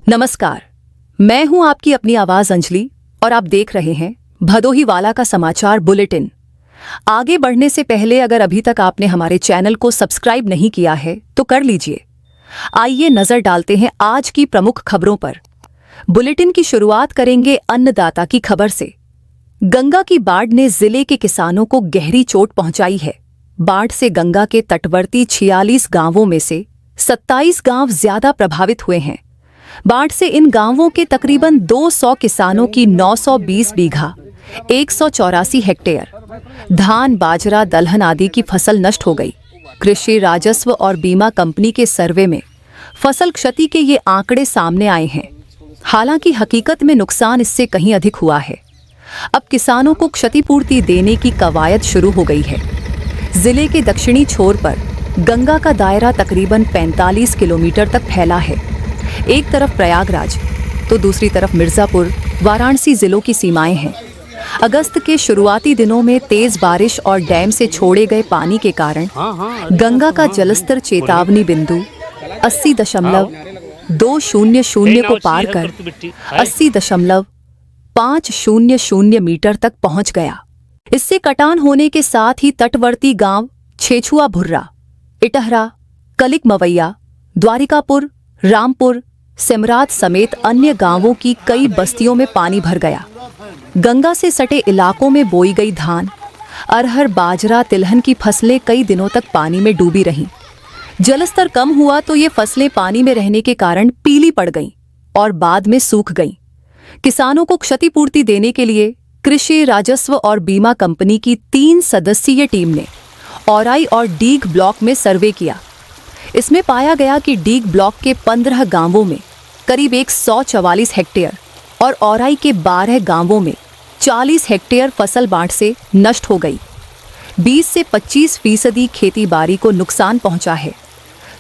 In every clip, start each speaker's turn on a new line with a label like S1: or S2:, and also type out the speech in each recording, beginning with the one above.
S1: नमस्कार, मैं हूं आपकी अपनी आवाज अंजलि और आप देख रहे हैं भदोही वाला का समाचार बुलेटिन। आगे बढ़ने से पहले अगर अभी तक आपने हमारे चैनल को सब्सक्राइब नहीं किया है तो कर लीजिए। आइए नजर डालते हैं आज की प्रमुख खबरों पर। बुलेटिन की शुरुआत करेंगे अन्नदाता की खबर से। गंगा की बाढ़ ने जिले के किसानों को गहरी चोट पहुंचाई है। बाढ़ से गंगा के तटवर्ती 46 गांवों में से 27 गांव ज्यादा प्रभावित हुए हैं। बाढ़ से इन गांवों के तकरीबन 200 किसानों की 920 बीघा 184 हेक्टेयर धान, बाजरा, दलहन आदि की फसल नष्ट हो गई। कृषि राजस्व और बीमा कंपनी के सर्वे में फसल क्षति के ये आंकड़े सामने आए हैं। हालांकि हकीकत में नुकसान इससे कहीं अधिक हुआ है। अब किसानों को क्षतिपूर्ति देने की कवायद शुरू हो गई है। जिले के दक्षिणी छोर पर गंगा का दायरा तकरीबन 45 किलोमीटर तक फैला है। एक तरफ प्रयागराज तो दूसरी तरफ मिर्जापुर, वाराणसी जिलों की सीमाएं हैं। अगस्त के शुरुआती दिनों में तेज बारिश और डैम से छोड़े गए पानी के कारण गंगा का जलस्तर चेतावनी बिंदु 80.200 को पार कर 80.500 मीटर तक पहुंच गया। इससे कटान होने के साथ ही तटवर्ती गांव छेछुआ भुर्रा, इटहरा, कलिक मवैया, द्वारिकापुर, रामपुर, सिमरात समेत अन्य गांवों की कई बस्तियों में पानी भर गया। गंगा से सटे इलाकों में बोई गई धान, अरहर, बाजरा, तिलहन की फसलें कई दिनों तक पानी में डूबी रहीं। जलस्तर कम हुआ तो ये फसलें पानी में रहने के कारण पीली पड़ गईं और बाद में सूख गईं। किसानों को क्षतिपूर्ति देने के लिए कृषि राजस्व और बीमा कंपनी की 3 सदस्यीय टीम ने औराई और डीग ब्लॉक में सर्वे किया। इसमें पाया गया कि डीग ब्लॉक के 15 गांवों में करीब 144 हेक्टेयर और औराई के 12 गांवों में 40 हेक्टेयर फसल बाढ़ से नष्ट हो गई। 20 से 25% खेती बाड़ी को नुकसान पहुंचा है।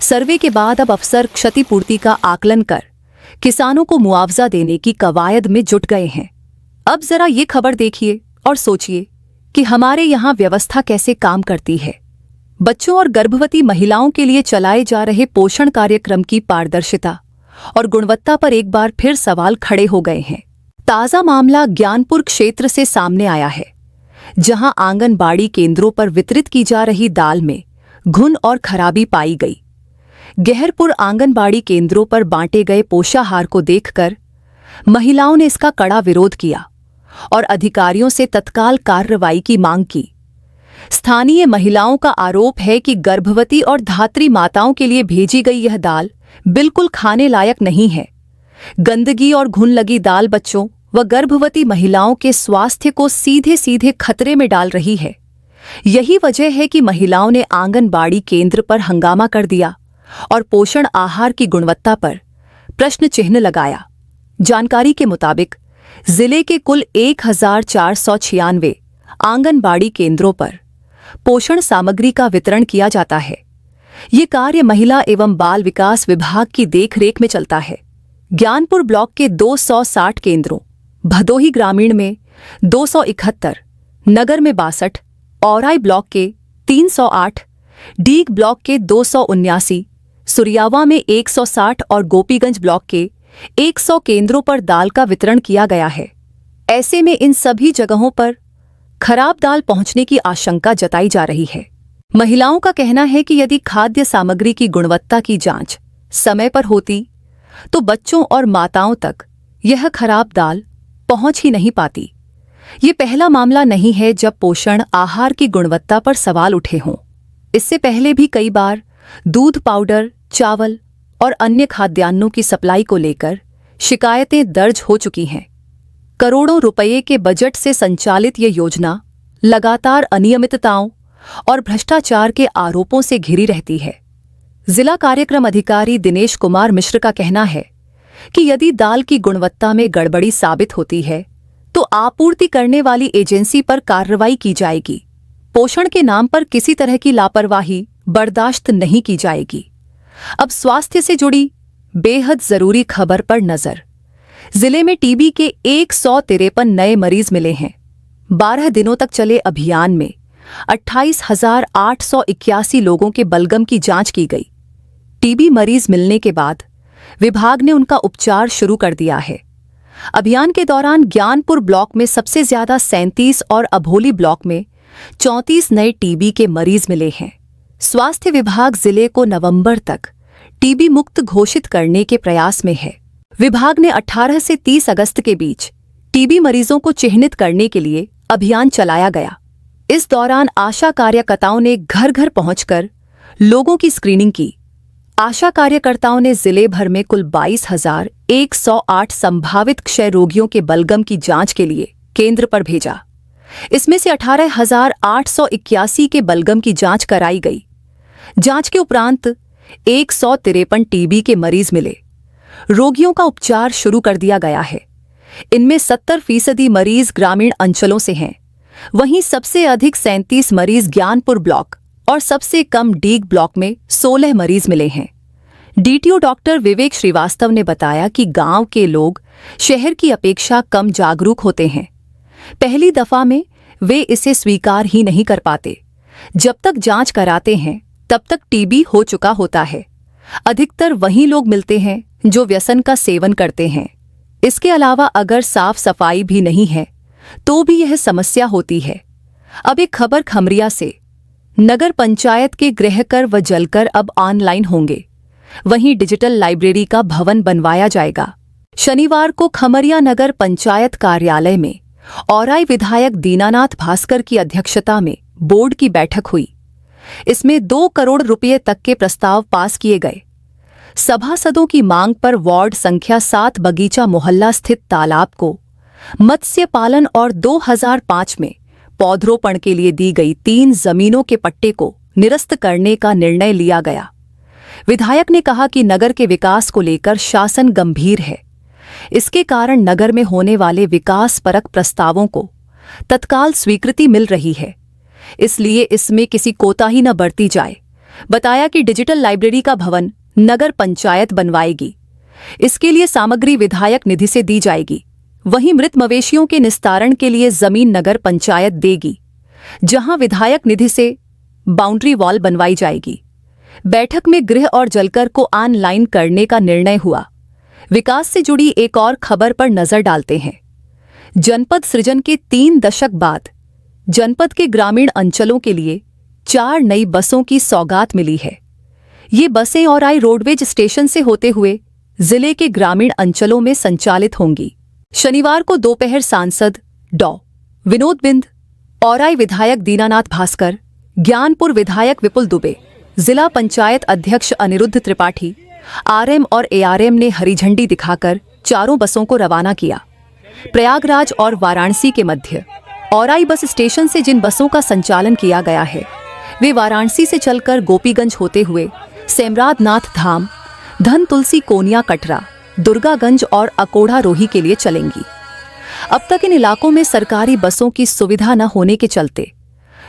S1: सर्वे के बाद अब अफसर क्षतिपूर्ति का आकलन कर किसानों को मुआवजा देने की कवायद में जुट गए हैं। अब जरा ये खबर देखिए और सोचिए कि हमारे यहाँ व्यवस्था कैसे काम करती है। बच्चों और गर्भवती महिलाओं के लिए चलाए जा रहे पोषण कार्यक्रम की पारदर्शिता और गुणवत्ता पर एक बार फिर सवाल खड़े हो गए हैं। ताज़ा मामला ज्ञानपुर क्षेत्र से सामने आया है, जहां आंगनबाड़ी केंद्रों पर वितरित की जा रही दाल में घुन और खराबी पाई गई। गहरपुर आंगनबाड़ी केंद्रों पर बांटे गए पोषाहार को देखकर महिलाओं ने इसका कड़ा विरोध किया और अधिकारियों से तत्काल कार्रवाई की मांग की। स्थानीय महिलाओं का आरोप है कि गर्भवती और धात्री माताओं के लिए भेजी गई यह दाल बिल्कुल खाने लायक नहीं है। गंदगी और घुन लगी दाल बच्चों व गर्भवती महिलाओं के स्वास्थ्य को सीधे सीधे खतरे में डाल रही है। यही वजह है कि महिलाओं ने आंगनबाड़ी केंद्र पर हंगामा कर दिया और पोषण आहार की गुणवत्ता पर प्रश्न चिन्ह लगाया। जानकारी के मुताबिक जिले के कुल 1496 आंगनबाड़ी केंद्रों पर पोषण सामग्री का वितरण किया जाता है। ये कार्य महिला एवं बाल विकास विभाग की देखरेख में चलता है। ज्ञानपुर ब्लॉक के 260 केंद्रों, भदोही ग्रामीण में 271, नगर में 62, औराई ब्लॉक के 308, डीग ब्लॉक के 279, सुरियावा में 160 और गोपीगंज ब्लॉक के 100 केंद्रों पर दाल का वितरण किया गया है। ऐसे में इन सभी जगहों पर खराब दाल पहुंचने की आशंका जताई जा रही है। महिलाओं का कहना है कि यदि खाद्य सामग्री की गुणवत्ता की जांच समय पर होती तो बच्चों और माताओं तक यह खराब दाल पहुंच ही नहीं पाती। ये पहला मामला नहीं है जब पोषण आहार की गुणवत्ता पर सवाल उठे हों। इससे पहले भी कई बार दूध पाउडर, चावल और अन्य खाद्यान्नों की सप्लाई को लेकर शिकायतें दर्ज हो चुकी हैं। करोड़ों रुपये के बजट से संचालित ये योजना लगातार अनियमितताओं और भ्रष्टाचार के आरोपों से घिरी रहती है। जिला कार्यक्रम अधिकारी दिनेश कुमार मिश्र का कहना है कि यदि दाल की गुणवत्ता में गड़बड़ी साबित होती है तो आपूर्ति करने वाली एजेंसी पर कार्रवाई की जाएगी। पोषण के नाम पर किसी तरह की लापरवाही बर्दाश्त नहीं की जाएगी। अब स्वास्थ्य से जुड़ी बेहद जरूरी खबर पर नजर। जिले में टीबी के 153 नए मरीज मिले हैं। 12 दिनों तक चले अभियान में 28,881 लोगों के बलगम की जांच की गई। टीबी मरीज मिलने के बाद विभाग ने उनका उपचार शुरू कर दिया है। अभियान के दौरान ज्ञानपुर ब्लॉक में सबसे ज्यादा 37 और अभोली ब्लॉक में 34 नए टीबी के मरीज मिले हैं। स्वास्थ्य विभाग जिले को नवंबर तक टीबी मुक्त घोषित करने के प्रयास में है। विभाग ने 18 से 30 अगस्त के बीच टीबी मरीजों को चिह्नित करने के लिए अभियान चलाया गया। इस दौरान आशा कार्यकर्ताओं ने घर घर पहुंचकर लोगों की स्क्रीनिंग की। आशा कार्यकर्ताओं ने जिले भर में कुल 22,108 संभावित क्षय रोगियों के बलगम की जांच के लिए केंद्र पर भेजा। इसमें से 18,881 के बलगम की जांच कराई गई। जांच के उपरांत 153 टीबी के मरीज मिले। रोगियों का उपचार शुरू कर दिया गया है। इनमें 70% मरीज ग्रामीण अंचलों से हैं। वहीं सबसे अधिक 37 मरीज ज्ञानपुर ब्लॉक और सबसे कम डीग ब्लॉक में 16 मरीज मिले हैं। डीटीओ डॉक्टर विवेक श्रीवास्तव ने बताया कि गांव के लोग शहर की अपेक्षा कम जागरूक होते हैं। पहली दफा में वे इसे स्वीकार ही नहीं कर पाते। जब तक जांच कराते हैं तब तक टीबी हो चुका होता है। अधिकतर वही लोग मिलते हैं जो व्यसन का सेवन करते हैं। इसके अलावा अगर साफ सफाई भी नहीं है तो भी यह समस्या होती है। अब एक खबर खमरिया से। नगर पंचायत के गृहकर व जलकर अब ऑनलाइन होंगे। वहीं डिजिटल लाइब्रेरी का भवन बनवाया जाएगा। शनिवार को खमरिया नगर पंचायत कार्यालय में औराई विधायक दीनानाथ भास्कर की अध्यक्षता में बोर्ड की बैठक हुई। इसमें 2 करोड़ रुपये तक के प्रस्ताव पास किए गए। सभासदों की मांग पर वार्ड संख्या 7 बगीचा मोहल्ला स्थित तालाब को मत्स्य पालन और 2005 में पौधरोपण के लिए दी गई 3 जमीनों के पट्टे को निरस्त करने का निर्णय लिया गया। विधायक ने कहा कि नगर के विकास को लेकर शासन गंभीर है। इसके कारण नगर में होने वाले विकास परक प्रस्तावों को तत्काल स्वीकृति मिल रही है, इसलिए इसमें किसी कोताही न बरती जाए। बताया कि डिजिटल लाइब्रेरी का भवन नगर पंचायत बनवाएगी। इसके लिए सामग्री विधायक निधि से दी जाएगी। वहीं मृत मवेशियों के निस्तारण के लिए जमीन नगर पंचायत देगी, जहां विधायक निधि से बाउंड्री वॉल बनवाई जाएगी। बैठक में गृह और जलकर को ऑनलाइन करने का निर्णय हुआ। विकास से जुड़ी एक और खबर पर नजर डालते हैं। जनपद सृजन के 3 दशक बाद जनपद के ग्रामीण अंचलों के लिए 4 नई बसों की सौगात मिली है। ये बसें औराई रोडवेज स्टेशन से होते हुए जिले के ग्रामीण अंचलों में संचालित होंगी। शनिवार को दोपहर सांसद डॉ. विनोद बिंद, औराई विधायक दीनानाथ भास्कर, ज्ञानपुर विधायक विपुल दुबे, जिला पंचायत अध्यक्ष अनिरुद्ध त्रिपाठी, आरएम और एआरएम ने हरी झंडी दिखाकर चारों बसों को रवाना किया। प्रयागराज और वाराणसी के मध्य औराई बस स्टेशन से जिन बसों का संचालन किया गया है वे वाराणसी से चलकर गोपीगंज होते हुए सेमराद नाथ धाम, धन तुलसी कोनिया कटरा, दुर्गागंज और अकोढ़ा रोही के लिए चलेंगी। अब तक इन इलाकों में सरकारी बसों की सुविधा न होने के चलते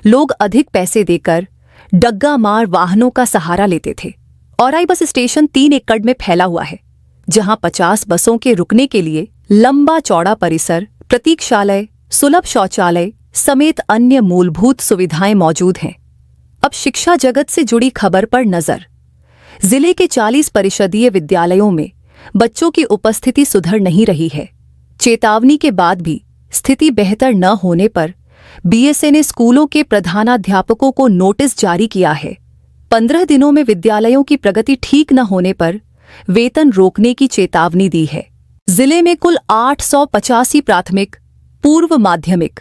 S1: लोग अधिक पैसे देकर डग्गा मार वाहनों का सहारा लेते थे। औराई बस स्टेशन 3 एकड़ में फैला हुआ है, जहां 50 बसों के रुकने के लिए लंबा चौड़ा परिसर, प्रतीक्षालय, सुलभ शौचालय समेत अन्य मूलभूत सुविधाएं मौजूद हैं। अब शिक्षा जगत से जुड़ी खबर पर नजर। जिले के 40 परिषदीय विद्यालयों में बच्चों की उपस्थिति सुधर नहीं रही है। चेतावनी के बाद भी स्थिति बेहतर न होने पर बीएसए ने स्कूलों के प्रधानाध्यापकों को नोटिस जारी किया है। 15 दिनों में विद्यालयों की प्रगति ठीक न होने पर वेतन रोकने की चेतावनी दी है। जिले में कुल 885 प्राथमिक, पूर्व माध्यमिक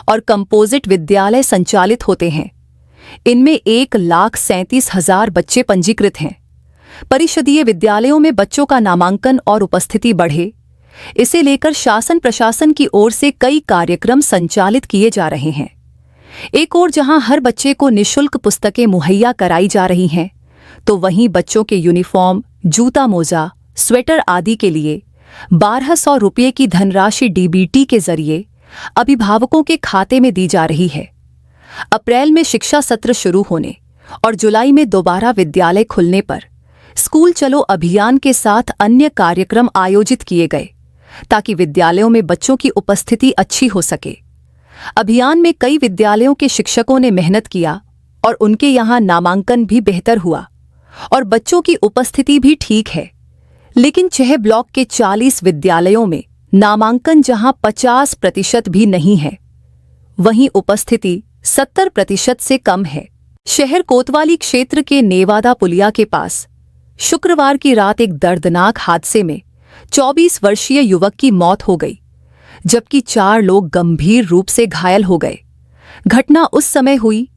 S1: और कंपोजिट विद्यालय संचालित होते हैं। इनमें 1,37,000 बच्चे पंजीकृत हैं। परिषदीय विद्यालयों में बच्चों का नामांकन और उपस्थिति बढ़े, इसे लेकर शासन प्रशासन की ओर से कई कार्यक्रम संचालित किए जा रहे हैं। एक ओर जहां हर बच्चे को निःशुल्क पुस्तकें मुहैया कराई जा रही हैं, तो वहीं बच्चों के यूनिफॉर्म, जूता मोजा, स्वेटर आदि के लिए 1200 रुपये की धनराशि डीबीटी के जरिए अभिभावकों के खाते में दी जा रही है। अप्रैल में शिक्षा सत्र शुरू होने और जुलाई में दोबारा विद्यालय खुलने पर स्कूल चलो अभियान के साथ अन्य कार्यक्रम आयोजित किए गए, ताकि विद्यालयों में बच्चों की उपस्थिति अच्छी हो सके। अभियान में कई विद्यालयों के शिक्षकों ने मेहनत किया और उनके यहाँ नामांकन भी बेहतर हुआ और बच्चों की उपस्थिति भी ठीक है। लेकिन 6 ब्लॉक के 40 विद्यालयों में नामांकन जहां 50% भी नहीं है, वहीं उपस्थिति 70% से कम है। शहर कोतवाली क्षेत्र के नेवादा पुलिया के पास शुक्रवार की रात एक दर्दनाक हादसे में 24 वर्षीय युवक की मौत हो गई, जबकि 4 लोग गंभीर रूप से घायल हो गए। घटना उस समय हुई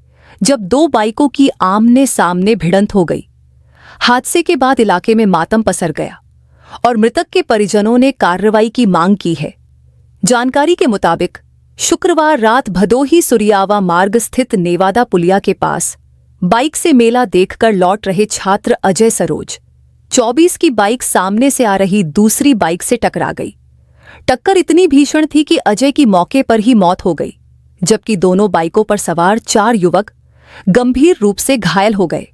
S1: जब 2 बाइकों की आमने सामने भिड़ंत हो गई। हादसे के बाद इलाके में मातम पसर गया और मृतक के परिजनों ने कार्रवाई की मांग की है। जानकारी के मुताबिक शुक्रवार रात भदोही सुरियावा मार्ग स्थित नेवादा पुलिया के पास बाइक से मेला देखकर लौट रहे छात्र अजय सरोज 24 की बाइक सामने से आ रही दूसरी बाइक से टकरा गई। टक्कर इतनी भीषण थी कि अजय की मौके पर ही मौत हो गई, जबकि दोनों बाइकों पर सवार 4 युवक गंभीर रूप से घायल हो गए।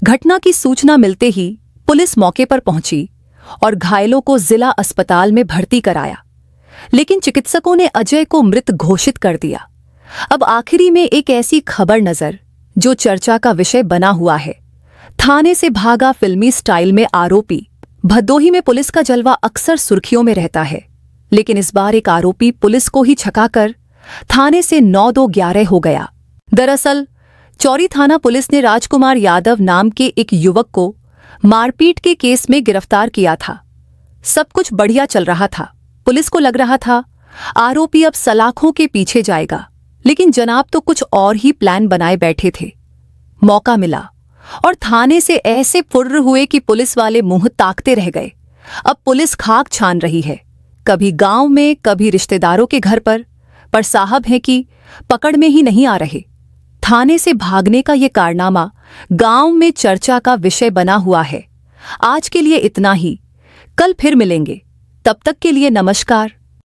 S1: घटना की सूचना मिलते ही पुलिस मौके पर पहुंची और घायलों को जिला अस्पताल में भर्ती कराया, लेकिन चिकित्सकों ने अजय को मृत घोषित कर दिया। अब आखिरी में एक ऐसी खबर नजर जो चर्चा का विषय बना हुआ है। थाने से भागा फिल्मी स्टाइल में आरोपी। भदोही में पुलिस का जलवा अक्सर सुर्खियों में रहता है, लेकिन इस बार एक आरोपी पुलिस को ही छकाकर थाने से 9-2-11 हो गया। दरअसल चौरी थाना पुलिस ने राजकुमार यादव नाम के एक युवक को मारपीट के केस में गिरफ्तार किया था। सब कुछ बढ़िया चल रहा था। पुलिस को लग रहा था आरोपी अब सलाखों के पीछे जाएगा, लेकिन जनाब तो कुछ और ही प्लान बनाए बैठे थे। मौका मिला और थाने से ऐसे फुर्र हुए कि पुलिस वाले मुंह ताकते रह गए। अब पुलिस खाक छान रही है, कभी गांव में, कभी रिश्तेदारों के घर पर साहब हैं कि पकड़ में ही नहीं आ रहे। थाने से भागने का ये कारनामा गांव में चर्चा का विषय बना हुआ है। आज के लिए इतना ही, कल फिर मिलेंगे। तब तक के लिए नमस्कार।